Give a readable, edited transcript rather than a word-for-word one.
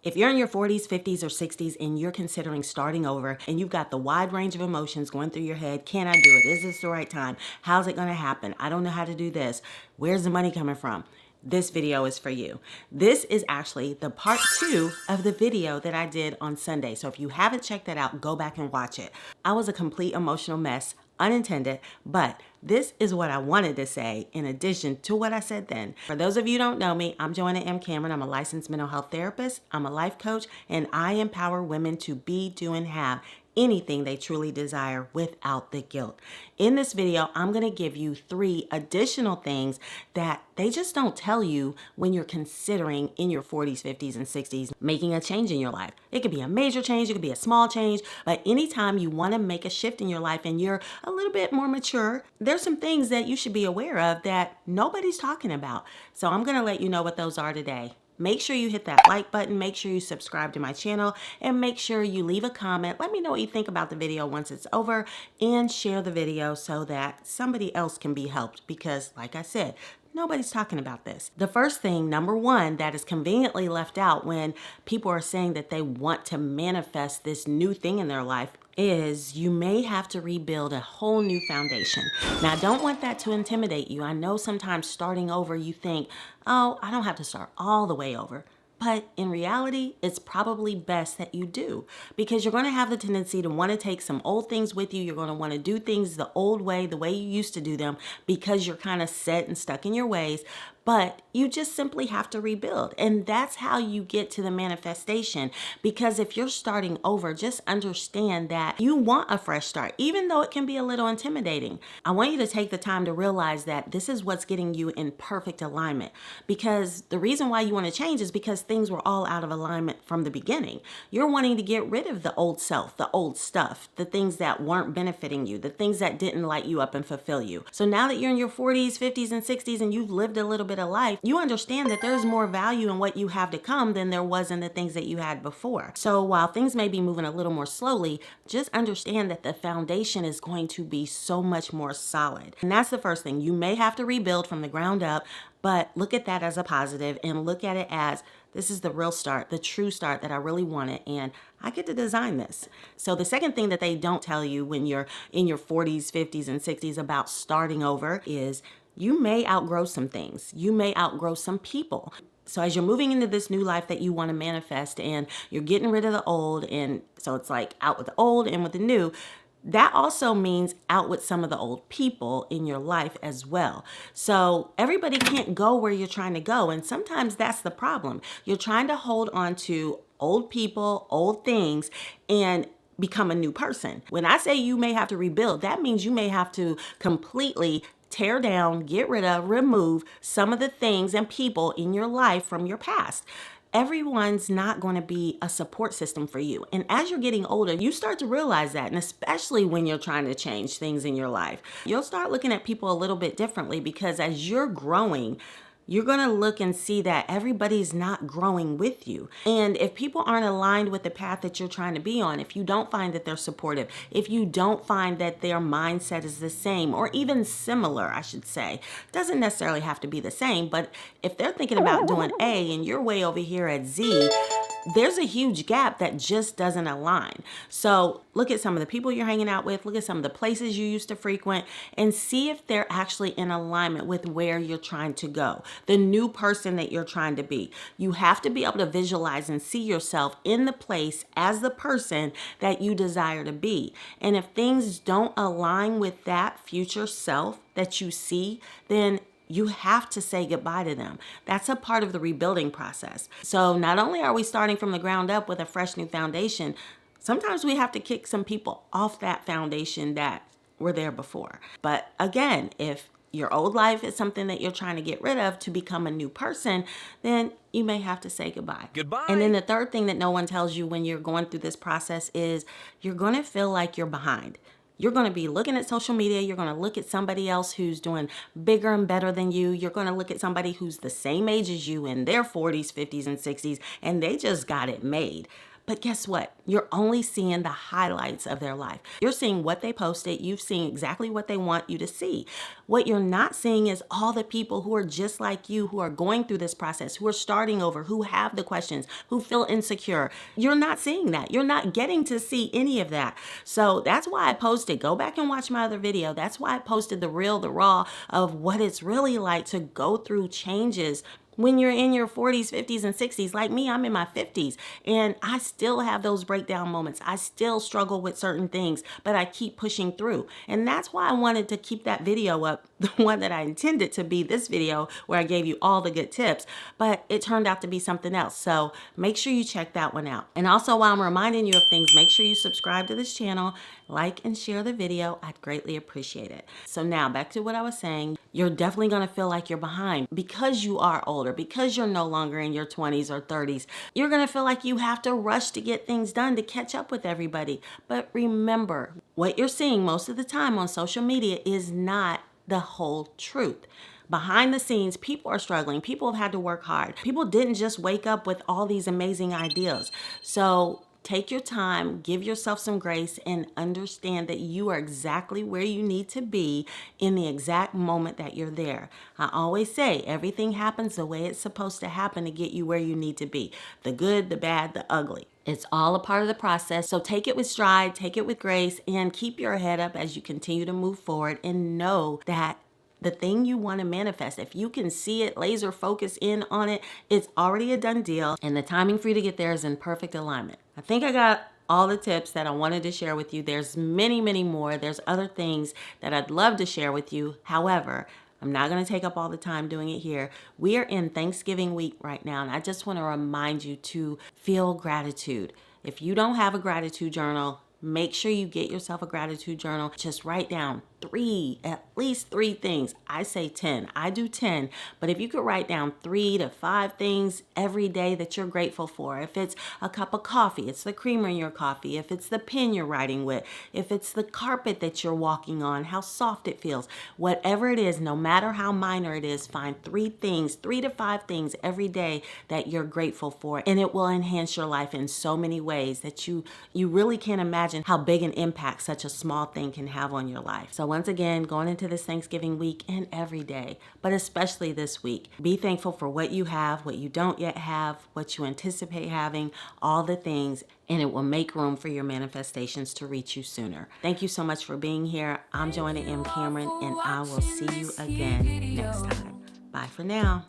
If you're in your 40s, 50s, or 60s and you're considering starting over and you've got the wide range of emotions going through your head, can I do it? Is this the right time? How's it going to happen? I don't know how to do this. Where's the money coming from? This video is for you. This is actually the part 2 of the video that I did on Sunday. So if you haven't checked that out, go back and watch it. I was a complete emotional mess, unintended, but this is what I wanted to say in addition to what I said then. For those of you who don't know me, I'm Joanna M. Cameron. I'm a licensed mental health therapist. I'm a life coach, and I empower women to be, do, and have anything they truly desire without the guilt. In this video, I'm going to give you 3 additional things that they just don't tell you when you're considering in your 40s, 50s, and 60s making a change in your life. It could be a major change, it could be a small change, but anytime you want to make a shift in your life and you're a little bit more mature, there's some things that you should be aware of that nobody's talking about. So I'm going to let you know what those are today. Make sure you hit that like button, make sure you subscribe to my channel, and make sure you leave a comment. Let me know what you think about the video once it's over, and share the video so that somebody else can be helped because, like I said, nobody's talking about this. The first thing, number 1, that is conveniently left out when people are saying that they want to manifest this new thing in their life is you may have to rebuild a whole new foundation. Now, I don't want that to intimidate you. I know sometimes starting over, you think, oh, I don't have to start all the way over. But in reality, it's probably best that you do because you're going to have the tendency to want to take some old things with you. You're going to want to do things the old way, the way you used to do them because you're kind of set and stuck in your ways. But you just simply have to rebuild. And that's how you get to the manifestation. Because if you're starting over, just understand that you want a fresh start, even though it can be a little intimidating. I want you to take the time to realize that this is what's getting you in perfect alignment. Because the reason why you want to change is because things were all out of alignment from the beginning. You're wanting to get rid of the old self, the old stuff, the things that weren't benefiting you, the things that didn't light you up and fulfill you. So now that you're in your 40s, 50s, and 60s and you've lived a little bit of life, you understand that there's more value in what you have to come than there was in the things that you had before. So while things may be moving a little more slowly, just understand that the foundation is going to be so much more solid. And that's the first thing. You may have to rebuild from the ground up, but look at that as a positive and look at it as this is the real start, the true start that I really wanted, and I get to design this. So the second thing that they don't tell you when you're in your 40s, 50s, and 60s about starting over is you may outgrow some things. You may outgrow some people. So as you're moving into this new life that you want to manifest and you're getting rid of the old, and so it's like out with the old and with the new, that also means out with some of the old people in your life as well. So everybody can't go where you're trying to go. And sometimes that's the problem. You're trying to hold on to old people, old things, and become a new person. When I say you may have to rebuild, that means you may have to completely tear down, get rid of, remove some of the things and people in your life from your past. Everyone's not going to be a support system for you. And as you're getting older, you start to realize that, and especially when you're trying to change things in your life, you'll start looking at people a little bit differently because as you're growing, you're going to look and see that everybody's not growing with you. And if people aren't aligned with the path that you're trying to be on, if you don't find that they're supportive, if you don't find that their mindset is the same or even similar, I should say, doesn't necessarily have to be the same, but if they're thinking about doing A and you're way over here at Z, there's a huge gap that just doesn't align. So look at some of the people you're hanging out with, look at some of the places you used to frequent, and see if they're actually in alignment with where you're trying to go, the new person that you're trying to be. You have to be able to visualize and see yourself in the place as the person that you desire to be. And if things don't align with that future self that you see, then you have to say goodbye to them. That's a part of the rebuilding process. So not only are we starting from the ground up with a fresh new foundation, sometimes we have to kick some people off that foundation that were there before. But again, if your old life is something that you're trying to get rid of to become a new person, then you may have to say goodbye. Goodbye. And then the third thing that no one tells you when you're going through this process is you're going to feel like you're behind. You're going to be looking at social media. You're going to look at somebody else who's doing bigger and better than you. You're going to look at somebody who's the same age as you in their 40s, 50s, and 60s, and they just got it made. But guess what? You're only seeing the highlights of their life. You're seeing what they posted. You've seen exactly what they want you to see. What you're not seeing is all the people who are just like you, who are going through this process, who are starting over, who have the questions, who feel insecure. You're not seeing that. You're not getting to see any of that. So that's why I posted. Go back and watch my other video. That's why I posted the real, the raw of what it's really like to go through changes when you're in your 40s, 50s, and 60s. Like me, I'm in my 50s, and I still have those breakdown moments. I still struggle with certain things, but I keep pushing through. And that's why I wanted to keep that video up, the one that I intended to be this video where I gave you all the good tips, but it turned out to be something else. So make sure you check that one out. And also, while I'm reminding you of things, make sure you subscribe to this channel, like and share the video. I'd greatly appreciate it. So now back to what I was saying. You're definitely going to feel like you're behind because you are older, because you're no longer in your 20s or 30s. You're going to feel like you have to rush to get things done to catch up with everybody. But remember, what you're seeing most of the time on social media is not the whole truth. Behind the scenes, people are struggling. People have had to work hard. People didn't just wake up with all these amazing ideas. So take your time, give yourself some grace, and understand that you are exactly where you need to be in the exact moment that you're there. I always say everything happens the way it's supposed to happen to get you where you need to be. The good, the bad, the ugly. It's all a part of the process. So take it with stride, take it with grace, and keep your head up as you continue to move forward, and know that the thing you want to manifest, if you can see it, laser focus in on it, it's already a done deal, and the timing for you to get there is in perfect alignment. I think I got all the tips that I wanted to share with you. There's many, many more. There's other things that I'd love to share with you. However, I'm not going to take up all the time doing it here. We are in Thanksgiving week right now, and I just want to remind you to feel gratitude. If you don't have a gratitude journal, make sure you get yourself a gratitude journal. Just write down at least three things. I say 10. I do 10. But if you could write down 3 to 5 things every day that you're grateful for. If it's a cup of coffee, it's the creamer in your coffee. If it's the pen you're writing with. If it's the carpet that you're walking on, how soft it feels. Whatever it is, no matter how minor it is, find 3 things, 3 to 5 things every day that you're grateful for. And it will enhance your life in so many ways that you really can't imagine how big an impact such a small thing can have on your life. So once again, going into this Thanksgiving week and every day, but especially this week, be thankful for what you have, what you don't yet have, what you anticipate having, all the things, and it will make room for your manifestations to reach you sooner. Thank you so much for being here. I'm Joanna M. Cameron, and I will see you again next time. Bye for now.